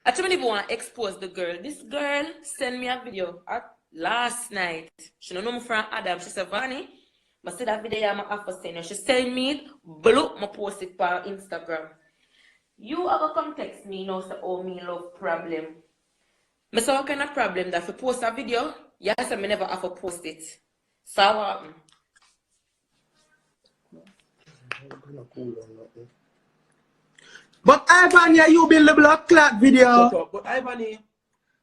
I actually want to expose the girl. This girl sent me a video last night. She don't know me from Adam. She said, Vanny, I see that video I'm after saying. She sent me it, bloop, I post it on Instagram. You are going to come text me now, say, oh, me love problem. I say, what kind of problem that if you post a video, yes, I never have to post it. So what happened? But Ivany, you build the blood clot video. But Ivany,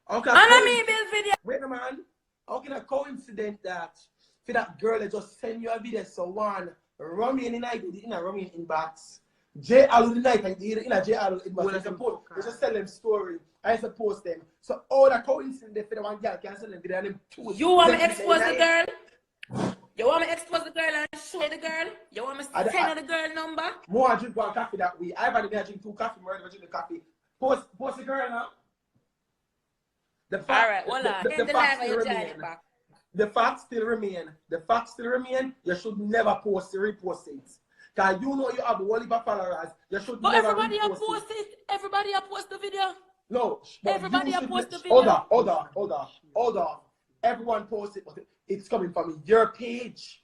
and me build video. Wait a man. How can a coincidence that for that girl that just send you a video so one Rummy in the night in a Rummy inbox. J Alu the night and in a J Alu inbox. They just tell them story. I used to post them. So all the coincidence for the one girl can send them video and them two. You want me to expose the girl? You want me to expose the girl and show the girl? You want me to send her the girl number? More I drink one coffee that way. Ivany may drink 2 coffee, more I drink the coffee. Post the girl now. Alright, hold on. The facts still remain. The facts still remain. You should never repost it. Because you know you have the whole heap of followers. You should but never everybody repost post it. Everybody post the video. No. Everybody post the video. Hold on. Everyone posts it, but it's coming from your page.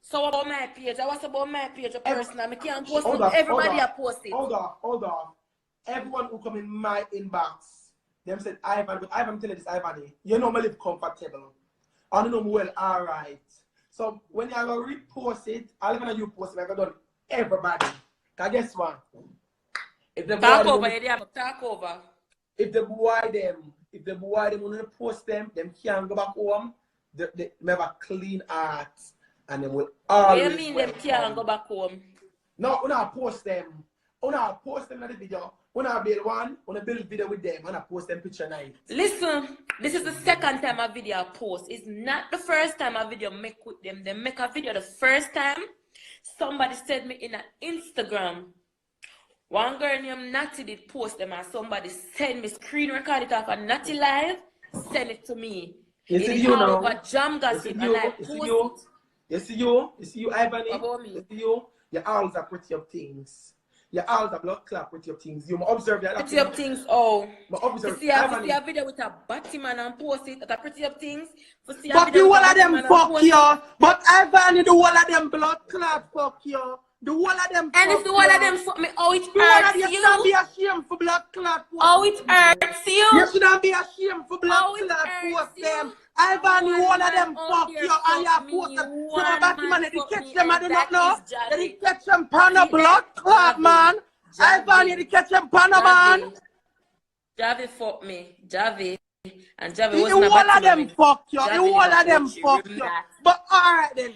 So what about my page? What's about my page? A person I can't post it. Everybody post it. Hold on. Everyone who come in my inbox. Them said Ivan, but Ivan tell you this, Ivany, you know me live comfortable. I don't know me well, alright. So when you go repost it, I'll even you post it, I've done everybody. Cause guess what? If the talk over. If the boy them want to post them can't go back home. They have a clean heart and they will always. What do you mean them can't go back home? No, when I post them. When I post them in the video, when I build one, when I build a video with them, when I post them picture night. Listen, this is the second time a video I post. It's not the first time a video make with them. They make a video the first time. Somebody sent me in an Instagram. One girl named Natty did post them and somebody sent me screen record it off a Natty live, send it to me. You see you now. Jam gossip and I post it. You see you, Ivany. About me. You see you. Your arms are pretty up things. Your arms are blood clot pretty up things. You observe that. Pretty up things, oh. Observe, you see a video with a Batman and post it at a pretty up things. But the whole of them fuck you. But Ivany, the whole of them blood clot fuck you. The whole of them and if the whole of them fuck me, oh it hurts you. You shouldn't be ashamed for blood clot. Oh it hurts you. You shouldn't be ashamed for blood clot post them. Ivany, one of them fuck you and you post them. So the Batman, they catch them, I do not know. They catch them pan a blood clot, man. Ivany, they catch them pan a man. Javi fuck me. Javi. And Javi was the my whole of them fuck you. The whole of them fuck you. But alright then.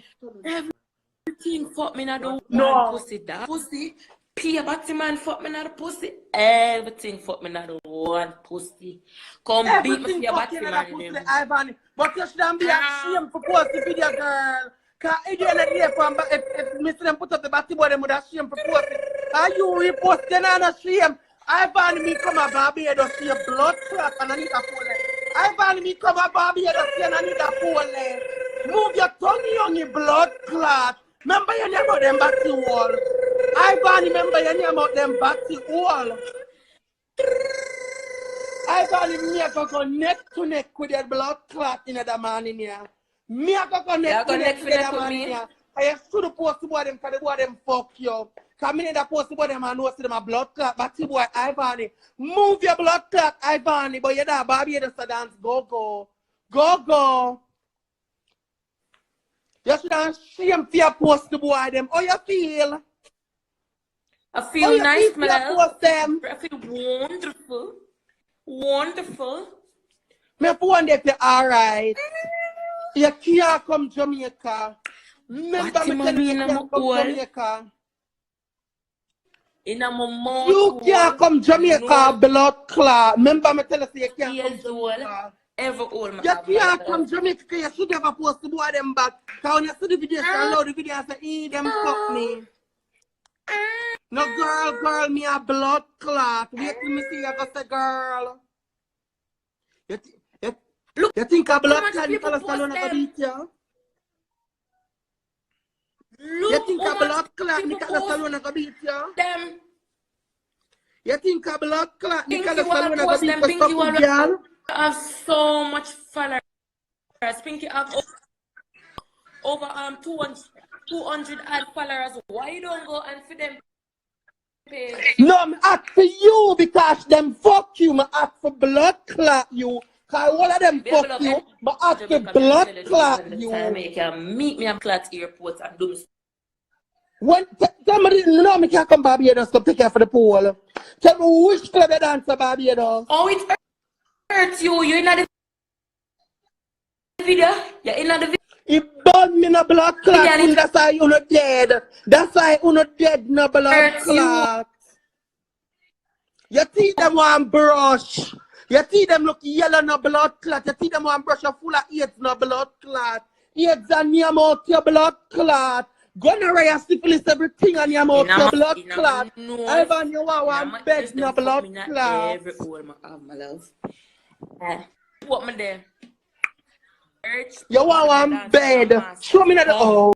Everything fuck me not the one pussy. That pussy. Pia Batman fuck me not the pussy. Everything fuck me not the one pussy. Come beat me for your Batman. Ivany. But you shouldn't be ashamed for posting video, girl. Because at the end of the day, if Mr. them put up the batty boy, them would have shame for posting. Are you reposting and a shame? Ivany, me come a Barbados see a blood clot and I need a phone. Ivany, me come a Barbados see and I need a phone. Move your tongue, young blood clot. Remember your name about them batty wall. Ivany, remember your name about them batty wall. Ivany, me a go neck to neck with that blood clot in the man in here. Me a go neck to neck with that man in here. I should post about them because the boy them fuck you. Because me need to post about them and know see them a blood clot. Batty boy, Ivany. Move your blood clot, Ivany. But you're that Barbados dance. Go. You should have shame for your post the boy them. How you feel? I feel nice, man. I feel wonderful. Me wonder if you're alright. You can't come Jamaica. Remember me telling you can't come Jamaica. You can't come Jamaica, blood clot. Remember me telling you can't come Jamaica. You can't come Jamaica, you should never post the boy them back. Because when you see the video, you know the video and say, them fuck me. No girl, me a blood clot. Wait till me see you go say girl. You think a blood clot Nicolas Salona go beat you? You think a blood clot Nicolas Salona go beat you? You think a blood clot because Pinky the sun will when I go post beat them. the Pinky stuff, will girl? have so much followers. Pinky have over 200 odd followers. Why you don't go and feed them page? No, I'm ask for you because them fuck you. I ask for blood clot you. Cause all of them Baby, fuck love, you. But ask for Jamaica, me I blood tell you the truth clot every you. time you can meet me at Clat Airport and do When somebody know me can't come Barbados to pick care for the pool. Tell me which club you dance to Barbados. oh, it hurts you. You're in the video. You're in the video. It burn me no blood clot. And it That's why you not dead. That's why you not dead no blood hurts you. clot. Your teeth them want brush. Your teeth them look yellow no blood clot. Your teeth them want brush are full of AIDS no blood clot. AIDS and your mouth your blood clot. Gonorrhea, syphilis, everything on your mouth your blood clot. Ivan, you want one bed no blood clot. Every hole I have, my love. What me there? You want one bed. Show me that. Oh.